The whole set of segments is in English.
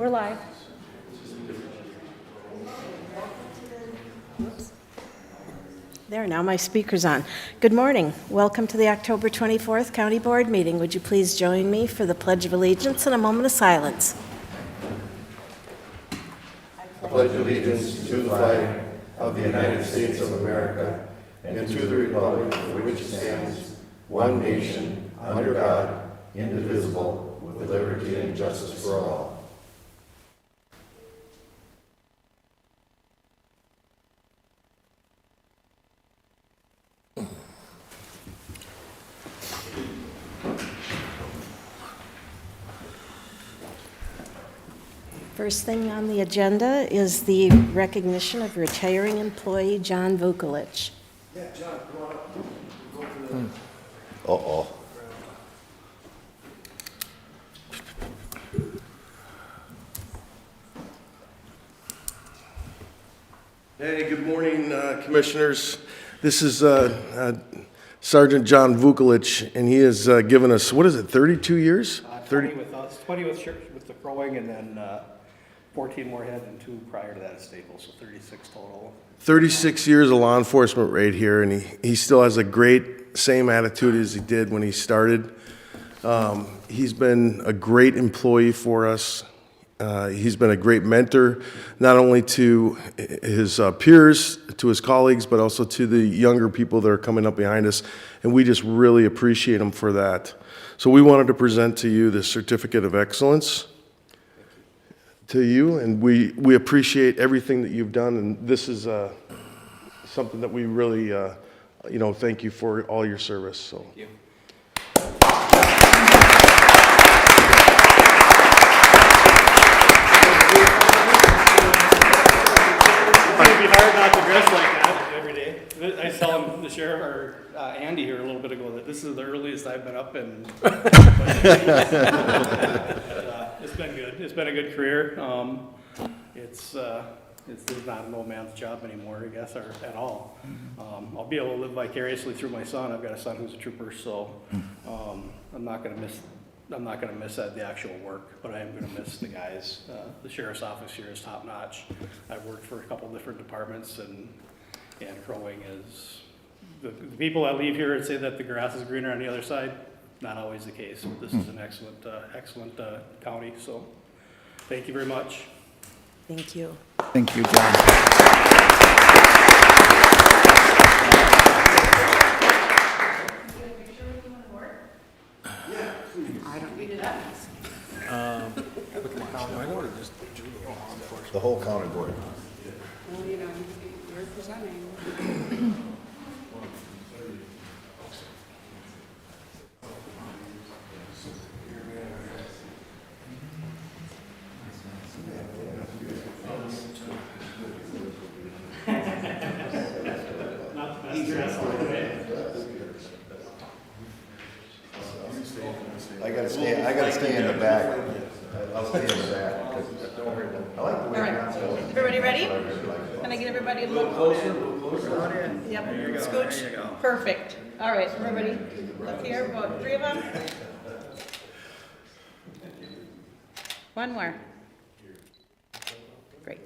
We're live. Oops. There, now my speaker's on. Good morning. Welcome to the October 24th County Board meeting. Would you please join me for the Pledge of Allegiance and a moment of silence? I pledge allegiance to the flag of the United States of America and to the republic for which it stands, one nation, under God, indivisible, with liberty and justice for all. First thing on the agenda is the recognition of retiring employee John Vukolich. Yeah, John, come on up. Go for the... Uh-oh. Hey, good morning, Commissioners. This is Sergeant John Vukolich, and he has given us, what is it, 32 years? 20 with us, 20 with the growing, and then 14 more head and 2 prior to that at Staples, so 36 total. 36 years of law enforcement right here, and he still has a great, same attitude as he did when he started. He's been a great employee for us. He's been a great mentor, not only to his peers, to his colleagues, but also to the younger people that are coming up behind us, and we just really appreciate him for that. So we wanted to present to you the Certificate of Excellence to you, and we appreciate everything that you've done, and this is something that we really, thank you for all your service. So. Thank you. It'd be hard not to dress like that every day. I was telling the sheriff, or Andy here a little bit ago, that this is the earliest I've been up in. It's been good. It's been a good career. It's not a no man's job anymore, I guess, or at all. I'll be able to live vicariously through my son. I've got a son who's a trooper, so I'm not gonna miss the actual work, but I am gonna miss the guys. The sheriff's office here is top notch. I've worked for a couple different departments, and Crow Wing is the people that leave here and say that the grass is greener on the other side. Not always the case, but this is an excellent county, so thank you very much. Thank you. Thank you, John. The whole county board. Well, you're presenting. I gotta stay in the back. I'll stay in the back. I like the way All right, everybody ready? Can I get everybody a little closer? Yep, scooch. Perfect. All right, everybody, look here, about 3 of them. One more. Great.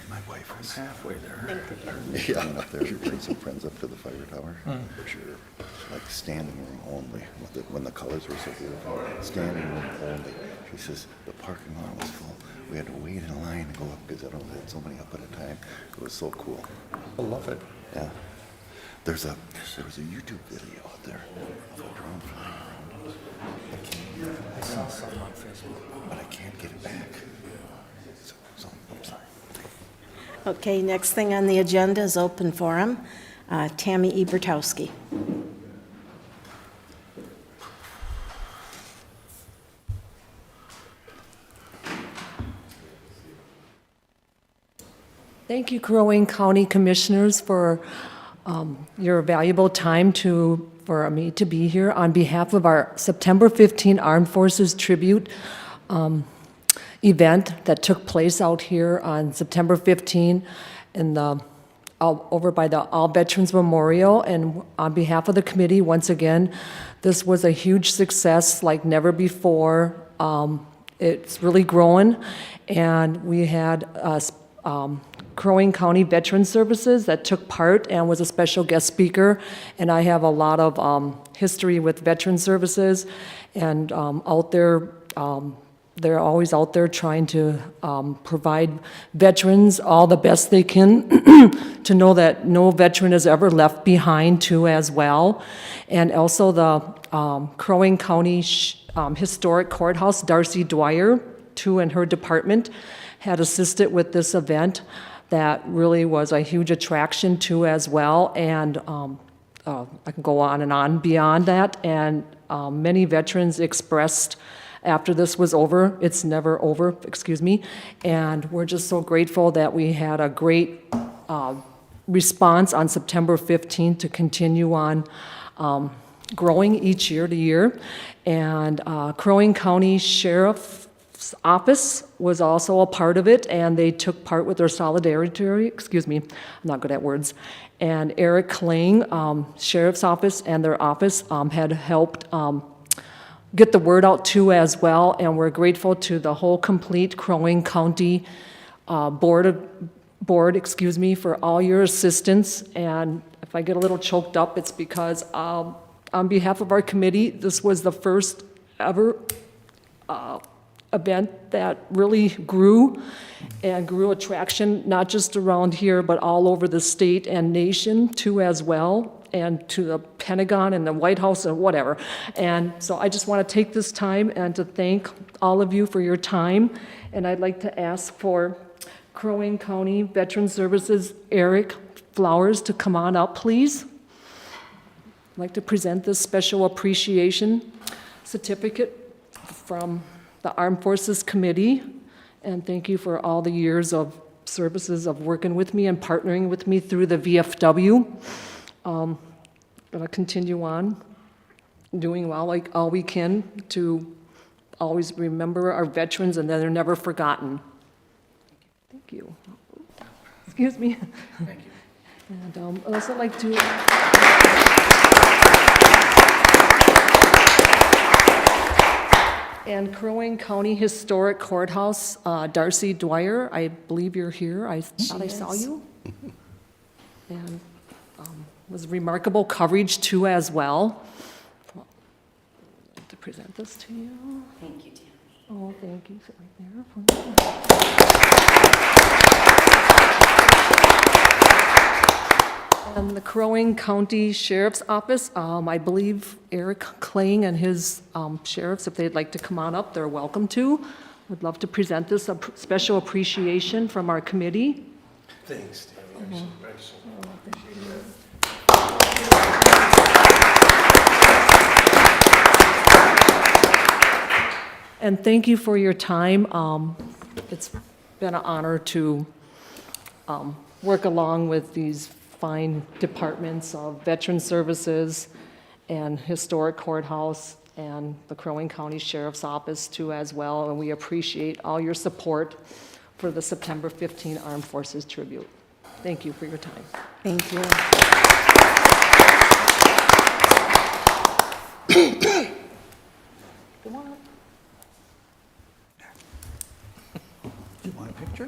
My wife was halfway there. Yeah, there's bring some friends up to the fire tower. For sure. Like standing room only. When the colors were so beautiful. Standing room only. She says the parking lot was full. We had to wait in line to go up because I don't had so many up at a time. It was so cool. I love it. Yeah. There was a YouTube video out there of a drone flying around. I saw something on Facebook, but I can't get it back. So I'm sorry. Okay, next thing on the agenda is open forum. Tammy Ebertowski. Thank you, Crow Wing County Commissioners, for your valuable time for me to be here on behalf of our September 15 Armed Forces Tribute event that took place out here on September 15 over by the All Veterans Memorial. And on behalf of the committee, once again, this was a huge success like never before. It's really growing, and we had Crow Wing County Veteran Services that took part and was a special guest speaker. And I have a lot of history with Veteran Services, and out there, they're always out there trying to provide veterans all the best they can to know that no veteran is ever left behind too as well. And also the Crow Wing County Historic Courthouse, Darcy Dwyer, too, and her department had assisted with this event that really was a huge attraction too as well. And I can go on and on beyond that. And many veterans expressed after this was over, it's never over, excuse me, and we're just so grateful that we had a great response on September 15th to continue on growing each year to year. And Crow Wing County Sheriff's Office was also a part of it, and they took part with their solidarity, excuse me, I'm not good at words, and Eric Kling, Sheriff's Office, and their office had helped get the word out too as well, and we're grateful to the whole complete Crow Wing County board, excuse me, for all your assistance. And if I get a little choked up, it's because on behalf of our committee, this was the first ever event that really grew attraction, not just around here, but all over the state and nation too as well, and to the Pentagon and the White House and whatever. And so I just want to take this time and to thank all of you for your time. And I'd like to ask for Crow Wing County Veteran Services, Eric Flowers, to come on up, please. I'd like to present this special appreciation certificate from the Armed Forces Committee. And thank you for all the years of services of working with me and partnering with me through the VFW. Gonna continue on doing all we can to always remember our veterans and that they're never forgotten. Thank you. Excuse me. Thank you. And I'd also like to and Crow Wing County Historic Courthouse, Darcy Dwyer, I believe you're here. I thought I saw you. And was remarkable coverage too as well. I'd like to present this to you. Thank you, Tammy. Oh, thank you. Sit right there. And the Crow Wing County Sheriff's Office, I believe Eric Kling and his sheriffs, if they'd like to come on up, they're welcome to. Would love to present this special appreciation from our committee. Thanks, Tammy. I just appreciate that. And thank you for your time. It's been an honor to work along with these fine departments of Veteran Services and Historic Courthouse and the Crow Wing County Sheriff's Office too as well. And we appreciate all your support for the September 15 Armed Forces Tribute. Thank you for your time. Thank you. Come on up. You want a picture?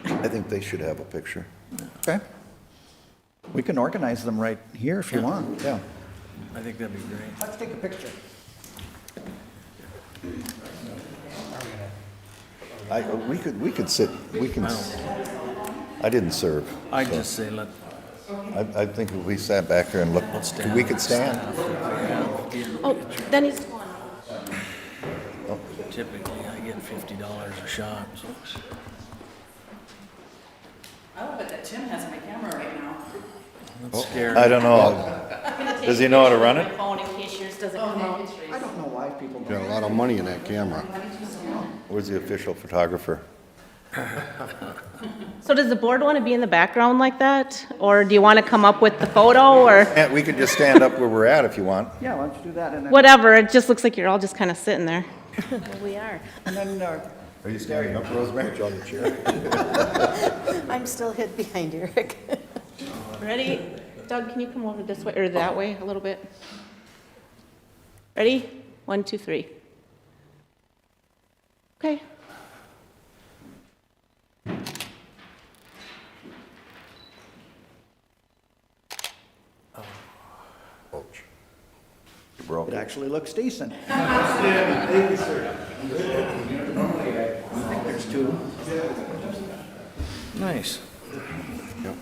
I think they should have a picture. Okay. We can organize them right here if you want, yeah. I think that'd be great. Let's take a picture. We could sit, I didn't serve. I'd so just say let, I think if we sat back here and looked, let's stand. we could stand. Oh, then he's going. Typically, I get $50 a shot, so. I love it that Tim has my camera right now. That's scary. I don't know. Does he know how to run it? My phone in case yours doesn't come out. I don't know why people Got a lot of money in that camera. Where's the official photographer? So does the board want to be in the background like that? Or do you want to come up with the photo or And we could just stand up where we're at if you want. Yeah, why don't you do that, and then, whatever? It just looks like you're all just kind of sitting there. We are. and then, Are you standing up, Rosemary? On the chair. I'm still hid behind Eric. Ready? Doug, can you come over this way or that way a little bit? Ready? 1, 2, 3. Okay. Ouch. You broke it it. actually looks decent. Nice. Yep.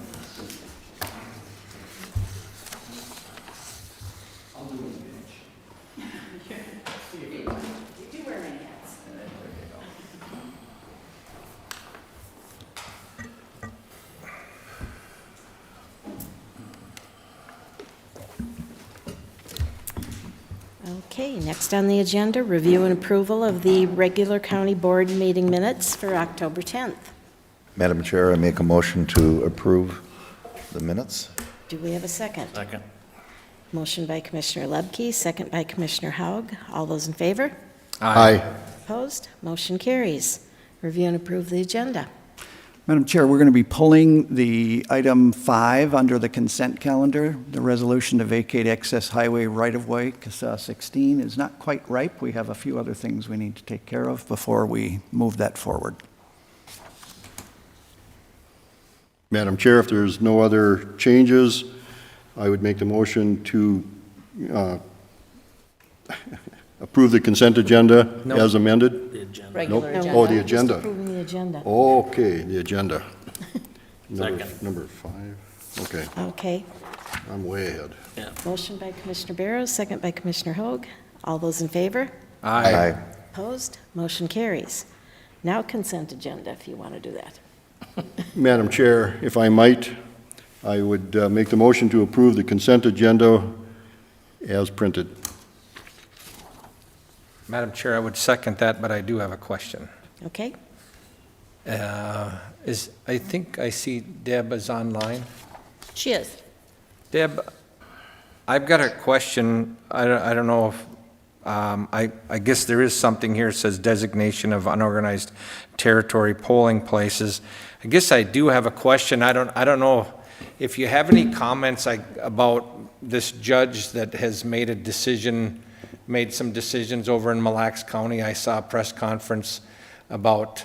Okay, next on the agenda, review and approval of the regular county board meeting minutes for October 10th. Madam Chair, I make a motion to approve the minutes. Do we have a second? Second. Motion by Commissioner Lebke, second by Commissioner Haug. All those in favor? Aye. Opposed? Motion carries. Review and approve the agenda. Madam Chair, we're going to be pulling the item 5 under the consent calendar. The resolution to vacate excess highway right-of-way, CASA 16, is not quite ripe. We have a few other things we need to take care of before we move that forward. Madam Chair, if there's no other changes, I would make the motion to approve the consent agenda No. as amended. The agenda. Regular Nope. agenda. Oh, the Just agenda. approving the agenda. Okay, the agenda. Second. Number 5. Okay, Okay. I'm way ahead. Motion by Commissioner Barrows, second by Commissioner Haug. All those in favor? Aye. Opposed? Motion carries. Now consent agenda, if you want to do that. Madam Chair, if I might, I would make the motion to approve the consent agenda as printed. Madam Chair, I would second that, but I do have a question. Okay? I think I see Deb is online. She is. Deb, I've got a question. I don't know if, I guess there is something here that says designation of unorganized territory polling places. I guess I do have a question. I don't know if you have any comments about this judge that has made some decisions over in Mille Lacs County. I saw a press conference about,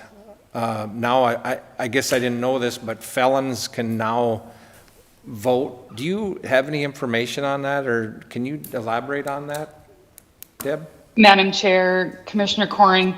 now I guess I didn't know this, but felons can now vote. Do you have any information on that, or can you elaborate on that, Deb? Madam Chair, Commissioner Corin,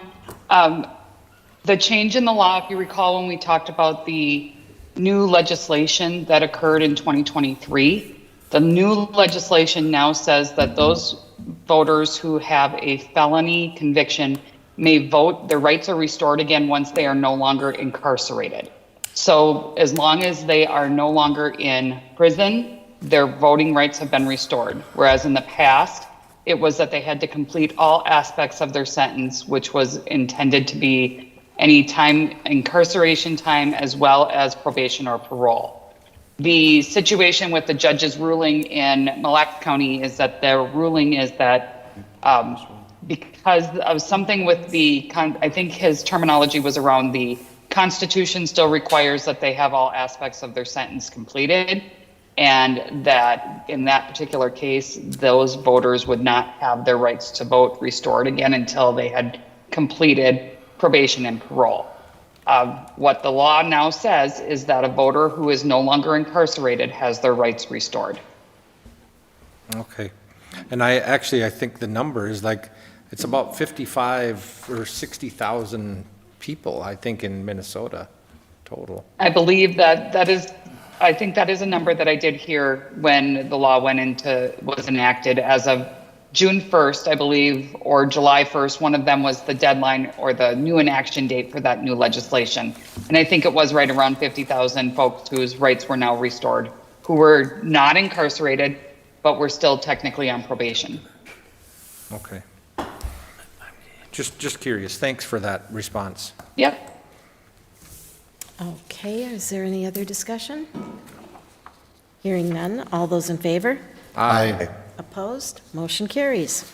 the change in the law, if you recall when we talked about the new legislation that occurred in 2023, the new legislation now says that those voters who have a felony conviction may vote, their rights are restored again once they are no longer incarcerated. So as long as they are no longer in prison, their voting rights have been restored. Whereas in the past, it was that they had to complete all aspects of their sentence, which was intended to be any time, incarceration time, as well as probation or parole. The situation with the judge's ruling in Mille Lacs County is that their ruling is that because of something with I think his terminology was around the Constitution still requires that they have all aspects of their sentence completed, and that in that particular case, those voters would not have their rights to vote restored again until they had completed probation and parole. What the law now says is that a voter who is no longer incarcerated has their rights restored. Okay. And I think the number is it's about 55 or 60,000 people, I think, in Minnesota total. I believe I think that is a number that I did hear when the law was enacted as of June 1st, I believe, or July 1st. One of them was the deadline or the new inaction date for that new legislation. And I think it was right around 50,000 folks whose rights were now restored, who were not incarcerated, but were still technically on probation. Okay. Just curious. Thanks for that response. Yep. Okay, is there any other discussion? Hearing none, all those in favor? Aye. Opposed? Motion carries.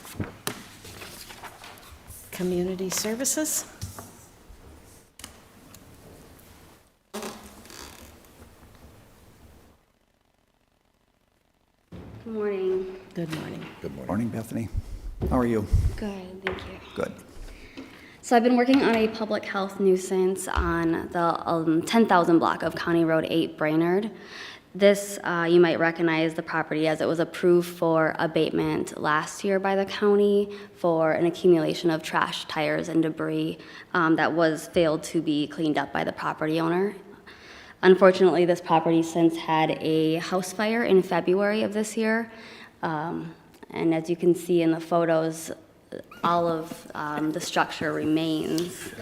Community Services? Good morning. Good morning. Good morning. Morning, Bethany. How are you? Good, thank you. Good. So I've been working on a public health nuisance on the 10,000 block of County Road 8 Brainerd. This, you might recognize the property as it was approved for abatement last year by the county for an accumulation of trash, tires, and debris that was failed to be cleaned up by the property owner. Unfortunately, this property since had a house fire in February of this year. And as you can see in the photos, all of the structure remains.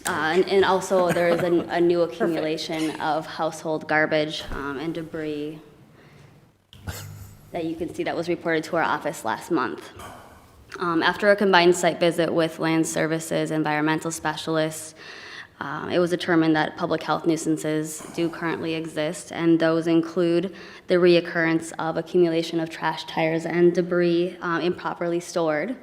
And also there is a new accumulation of household garbage and debris that you can see that was reported to our office last month. After a combined site visit with land services, environmental specialists, it was determined that public health nuisances do currently exist, and those include the reoccurrence of accumulation of trash, tires, and debris improperly stored,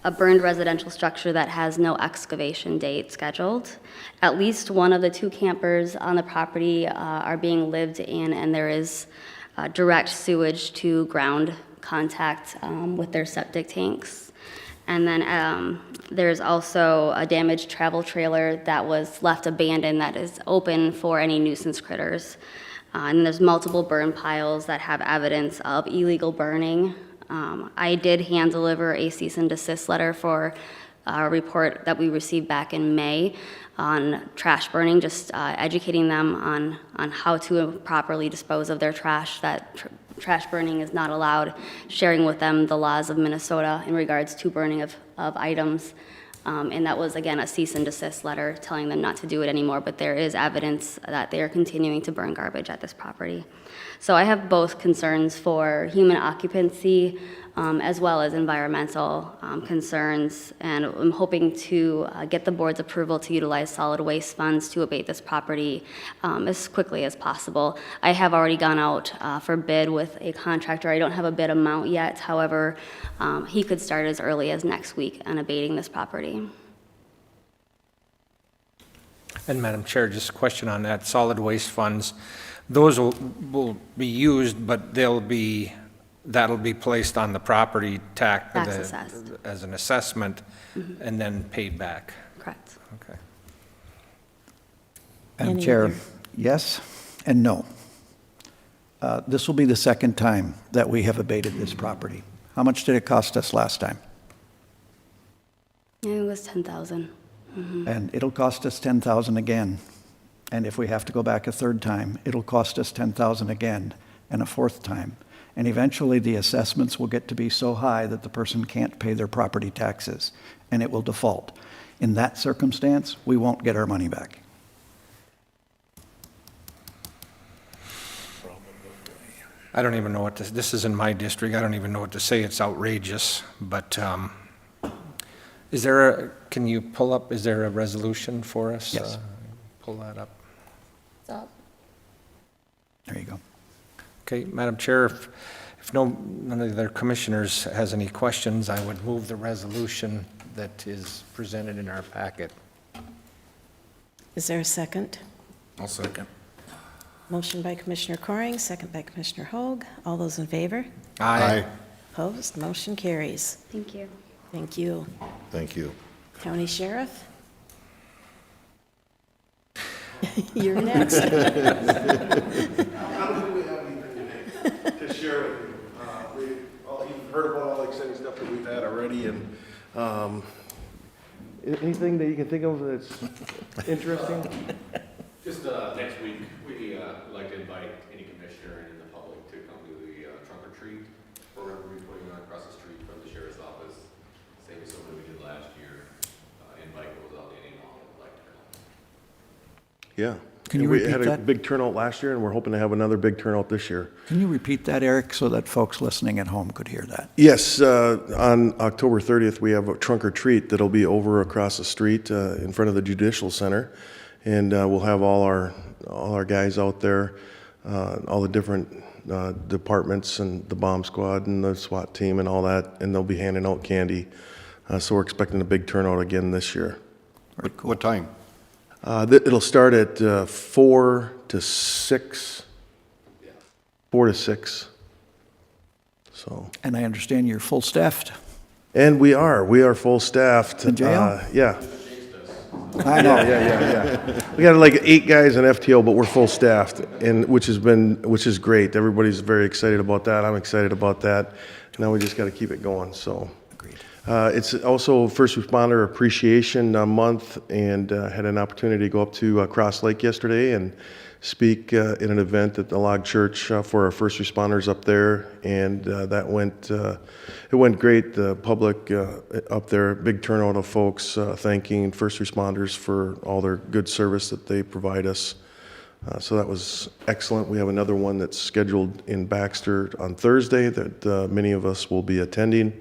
a burned residential structure that has no excavation date scheduled. At least one of the 2 campers on the property are being lived in, and there is direct sewage to ground contact with their septic tanks. And then there's also a damaged travel trailer that was left abandoned that is open for any nuisance critters. And there's multiple burn piles that have evidence of illegal burning. I did hand deliver a cease and desist letter for a report that we received back in May on trash burning, just educating them on how to properly dispose of their trash, that trash burning is not allowed, sharing with them the laws of Minnesota in regards to burning of items. And that was, again, a cease and desist letter telling them not to do it anymore, but there is evidence that they are continuing to burn garbage at this property. So I have both concerns for human occupancy as well as environmental concerns, and I'm hoping to get the board's approval to utilize solid waste funds to abate this property as quickly as possible. I have already gone out for bid with a contractor. I don't have a bid amount yet, however, he could start as early as next week on abating this property. And Madam Chair, just a question on that, solid waste funds, those will be used, but that'll be placed on the property tax Assessed. as an assessment and then paid back. Correct. Okay. Madam Any Chair, other- yes and no. This will be the second time that we have abated this property. How much did it cost us last time? Yeah, it was 10,000. And it'll cost us 10,000 again. And if we have to go back a third time, it'll cost us 10,000 again and a fourth time. And eventually the assessments will get to be so high that the person can't pay their property taxes and it will default. In that circumstance, we won't get our money back. I don't even know what this is in my district, I don't even know what to say, it's outrageous, but can you pull up, is there a resolution for us? Yes. Pull that up. So, There you go. Okay, Madam Chair, if none of the other commissioners has any questions, I would move the resolution that is presented in our packet. Is there a second? I'll second. Motion by Commissioner Coring, second by Commissioner Hoag. All those in favor? Opposed? Motion carries. thank you. Thank you. Thank you. County Sheriff? You're next. I don't think we have anything to share with you. You've heard about all the exciting stuff that we've had already, and anything that you can think of that's interesting? Just next week, we like to invite any commissioner and the public to come to the trunk or treat program we're putting on across the street from the sheriff's office. Same as something we did last year. Invite goes out to anyone who would like to come. Yeah. Can you We repeat had a that? big turnout last year, and we're hoping to have another big turnout this year. Can you repeat that, Eric, so that folks listening at home could hear that? Yes, on October 30th, we have a trunk or treat that'll be over across the street in front of the Judicial Center. and we'll have all our guys out there, all the different departments and the bomb squad and the SWAT team and all that, and they'll be handing out candy. So we're expecting a big turnout again this year. What time? It'll start at 4 to 6. 4 to 6. So. And I understand you're full-staffed. And we are full-staffed. In jail? Yeah. I know. Yeah. We got like 8 guys in FTO, but we're full-staffed, and which is great. Everybody's very excited about that. I'm excited about that. Now we just got to keep it going. So. Agreed. It's also First Responder Appreciation Month, and had an opportunity to go up to Cross Lake yesterday and speak in an event at the Log Church for our first responders up there, and that went it went great. The public up there, big turnout of folks thanking first responders for all their good service that they provide us. So that was excellent. We have another one that's scheduled in Baxter on Thursday that many of us will be attending.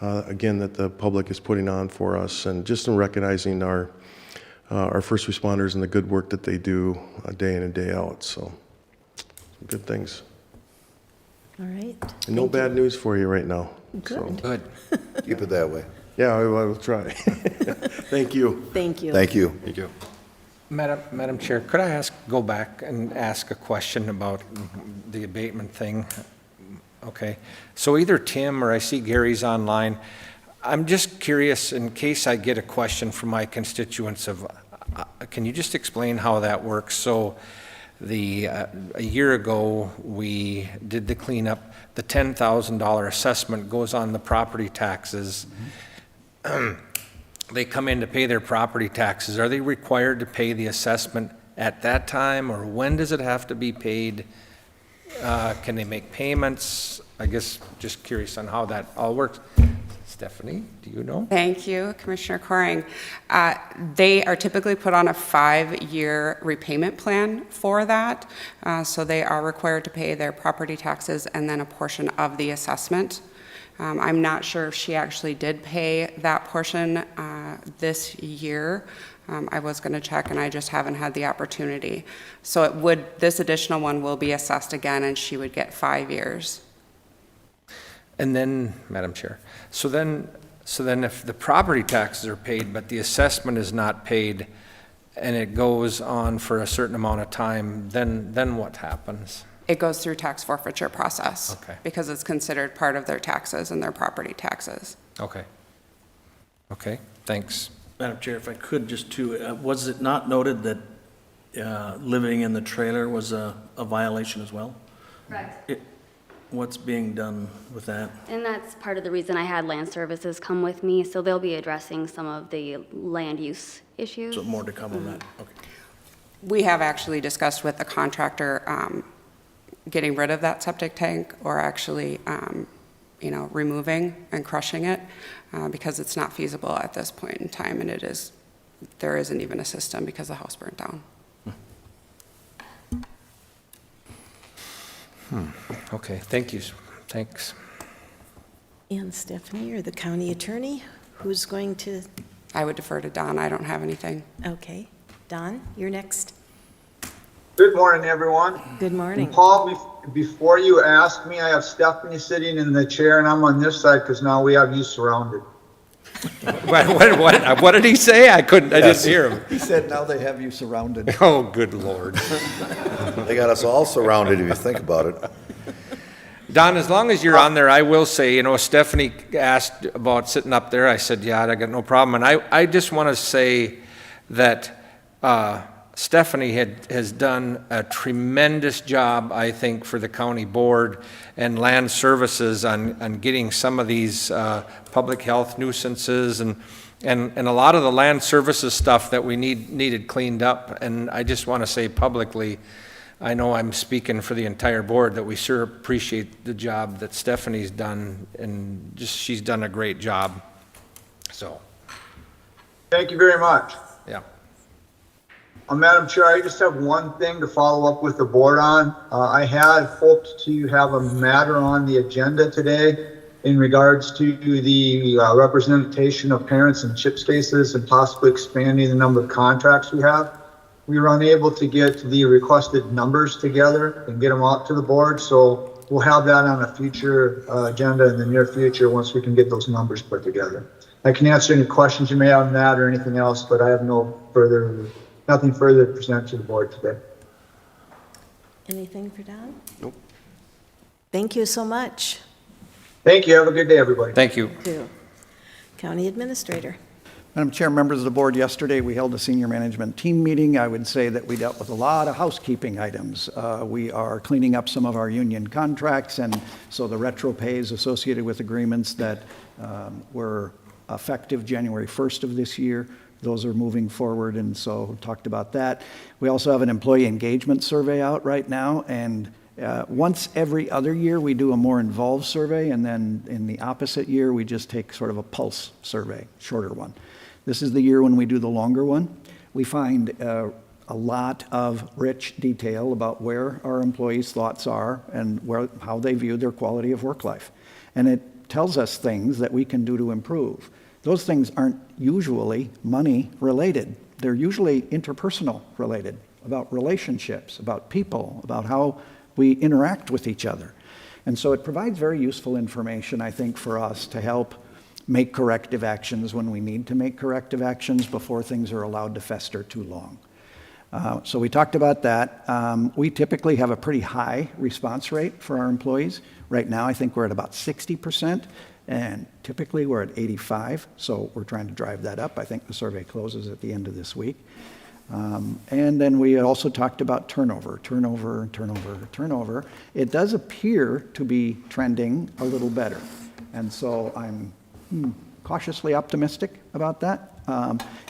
Again, that the public is putting on for us, and just in recognizing our first responders and the good work that they do day in and day out. So, some good things. All right. And no bad news for you right now. Good. Good. Keep it that way. Yeah, I will try. Thank you. Thank you. Thank you. Thank you. Madam Chair, could I go back and ask a question about the abatement thing? Okay. So either Tim or I see Gary's online. I'm just curious, in case I get a question from my constituents of, can you just explain how that works? So a year ago, we did the cleanup. The $10,000 assessment goes on the property taxes. They come in to pay their property taxes. Are they required to pay the assessment at that time, or when does it have to be paid? Can they make payments? I guess just curious on how that all works. Stephanie, do you know? Thank you, Commissioner Coring. They are typically put on a 5-year repayment plan for that. So they are required to pay their property taxes and then a portion of the assessment. I'm not sure if she actually did pay that portion this year. I was going to check, and I just haven't had the opportunity. So this additional one will be assessed again, and she would get 5 years. And then, Madam Chair, so then if the property taxes are paid, but the assessment is not paid, and it goes on for a certain amount of time, then what happens? It goes through tax forfeiture process. Okay. Because it's considered part of their taxes and their property taxes. Okay. Okay, thanks. Madam Chair, if I could just was it not noted that living in the trailer was a violation as well? Correct. What's being done with that? And that's part of the reason I had Land Services come with me, so they'll be addressing some of the land use issues. So more to come on that? Okay. We have actually discussed with the contractor getting rid of that septic tank, or actually, removing and crushing it, because it's not feasible at this point in time, and there isn't even a system because the house burnt down. Okay, thank you. Thanks. And Stephanie, or the county attorney, who's going to? I would defer to Don. I don't have anything. Okay. Don, you're next. Good morning, everyone. Good morning. And Paul, before you ask me, I have Stephanie sitting in the chair, and I'm on this side because now we have you surrounded. What did he say? I didn't hear him. He said, now they have you surrounded. Oh, good Lord. They got us all surrounded if you think about it. Don, as long as you're on there, I will say, Stephanie asked about sitting up there. I said, yeah, I got no problem. And I just want to say that Stephanie has done a tremendous job, I think, for the county board and land services on getting some of these public health nuisances and a lot of the land services stuff that we needed cleaned up. And I just want to say publicly, I know I'm speaking for the entire board, that we sure appreciate the job that Stephanie's done, and she's done a great job. So. Thank you very much. Yeah. Madam Chair, I just have one thing to follow up with the board on. I had hoped to have a matter on the agenda today in regards to the representation of parents in CHIPS cases and possibly expanding the number of contracts we have. we were unable to get the requested numbers together and get them out to the board. So we'll have that on a future agenda in the near future once we can get those numbers put together. I can answer any questions you may have on that or anything else, but I have nothing further to present to the board today. Anything for Don? Nope. Thank you so much. Thank you. Have a good day, everybody. Thank you. To County Administrator. Madam Chair, members of the board, yesterday we held a senior management team meeting. I would say that we dealt with a lot of housekeeping items. We are cleaning up some of our union contracts, and so the retro pays associated with agreements that were effective January 1st of this year, those are moving forward, and so we talked about that. We also have an employee engagement survey out right now, and once every other year, we do a more involved survey, and then in the opposite year, we just take sort of a pulse survey, shorter one. This is the year when we do the longer one. We find a lot of rich detail about where our employees' thoughts are and how they view their quality of work life. And it tells us things that we can do to improve. Those things aren't usually money related. They're usually interpersonal related, about relationships, about people, about how we interact with each other. And so it provides very useful information, I think, for us to help make corrective actions when we need to make corrective actions before things are allowed to fester too long. So we talked about that. We typically have a pretty high response rate for our employees. Right now, I think we're at about 60%, and typically we're at 85%, so we're trying to drive that up. I think the survey closes at the end of this week. And then we also talked about turnover. It does appear to be trending a little better, and so I'm cautiously optimistic about that.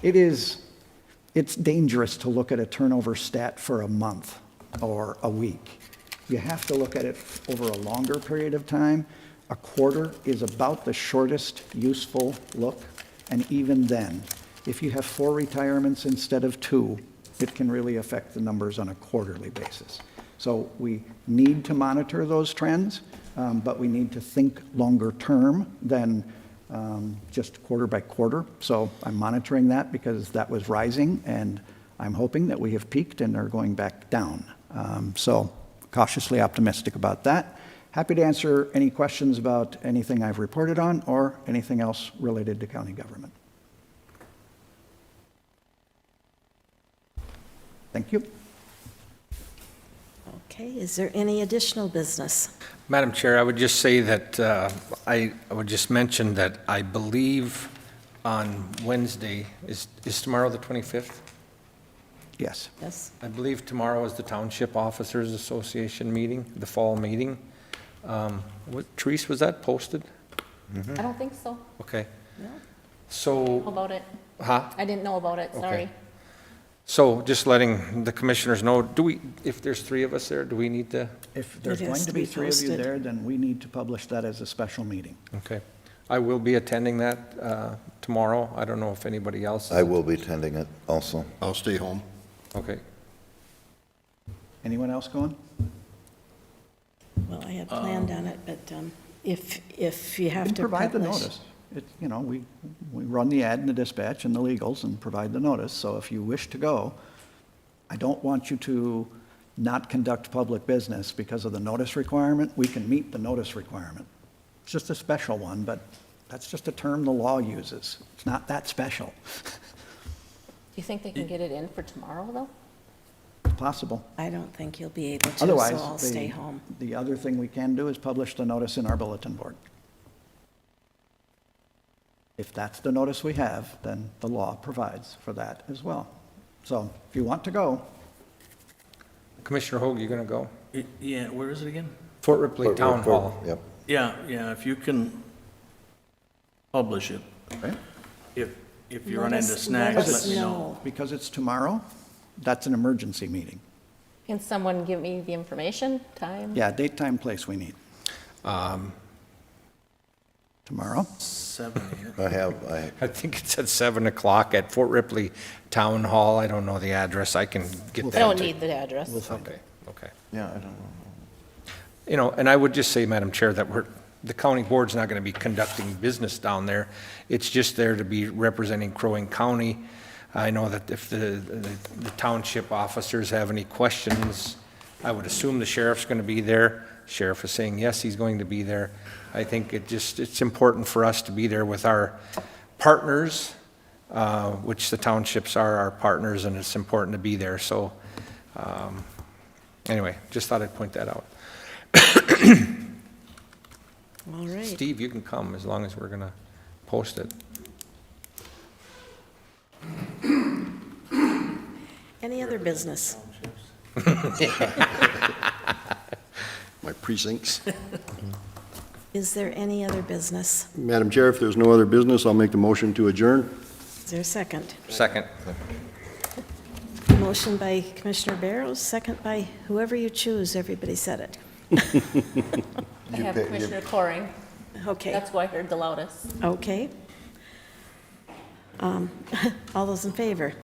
It's dangerous to look at a turnover stat for a month or a week. You have to look at it over a longer period of time. A quarter is about the shortest useful look, and even then, if you have 4 retirements instead of 2, it can really affect the numbers on a quarterly basis. So we need to monitor those trends, but we need to think longer term than just quarter by quarter. So I'm monitoring that because that was rising, and I'm hoping that we have peaked and are going back down. So cautiously optimistic about that. Happy to answer any questions about anything I've reported on or anything else related to county government. Thank you. Okay, is there any additional business? Madam Chair, I would just say that I would just mention that I believe on Wednesday, is tomorrow the 25th? Yes. Yes. I believe tomorrow is the Township Officers Association meeting, the fall meeting. Therese, was that posted? I don't think so. Okay. No. So. How about it? Huh? I didn't know about it, sorry. Okay. So just letting the commissioners know, if there's 3 of us there, do we need to? If there's It going has to to be be 3 of you posted. there, then we need to publish that as a special meeting. Okay. I will be attending that tomorrow. I don't know if anybody else is. I will be attending it also. I'll stay home. Okay. Anyone else going? Well, I had planned on it, but if you have And to provide the publish. notice. We run the ad in the dispatch and the legals and provide the notice. So if you wish to go, I don't want you to not conduct public business because of the notice requirement. We can meet the notice requirement. It's just a special one, but that's just a term the law uses. It's not that special. Do you think they can get it in for tomorrow, though? Possible. I don't think you'll be able to, so Otherwise, I'll stay home. the other thing we can do is publish the notice in our bulletin board. If that's the notice we have, then the law provides for that as well. So if you want to go, Commissioner Hoag, you going to go? Yeah, where is it again? Fort Ripley Town Hall. Yep. Yeah, if you can publish it. Okay. If you Let run into us- snags, let let us me know. know. because it's tomorrow, that's an emergency meeting. Can someone give me the information, time? Yeah, date, time, place we need. Tomorrow? 7 here. I think it's at 7 o'clock at Fort Ripley Town Hall. I don't know the address. I can get that. I don't need the address. Okay. Yeah, I don't know. And I would just say, Madam Chair, that the county board's not going to be conducting business down there. It's just there to be representing Crow Wing County. I know that if the township officers have any questions, I would assume the sheriff's going to be there. Sheriff is saying, yes, he's going to be there. I think it's important for us to be there with our partners, which the townships are our partners, and it's important to be there. So anyway, just thought I'd point that out. All right. Steve, you can come as long as we're going to post it. Any other business? My precincts. Is there any other business? Madam Chair, if there's no other business, I'll make the motion to adjourn. Is there a second? Second. Motion by Commissioner Barrows, second by whoever you choose. Everybody said it. I have Commissioner Coring. Okay. That's who I heard the loudest. Okay. All those in favor?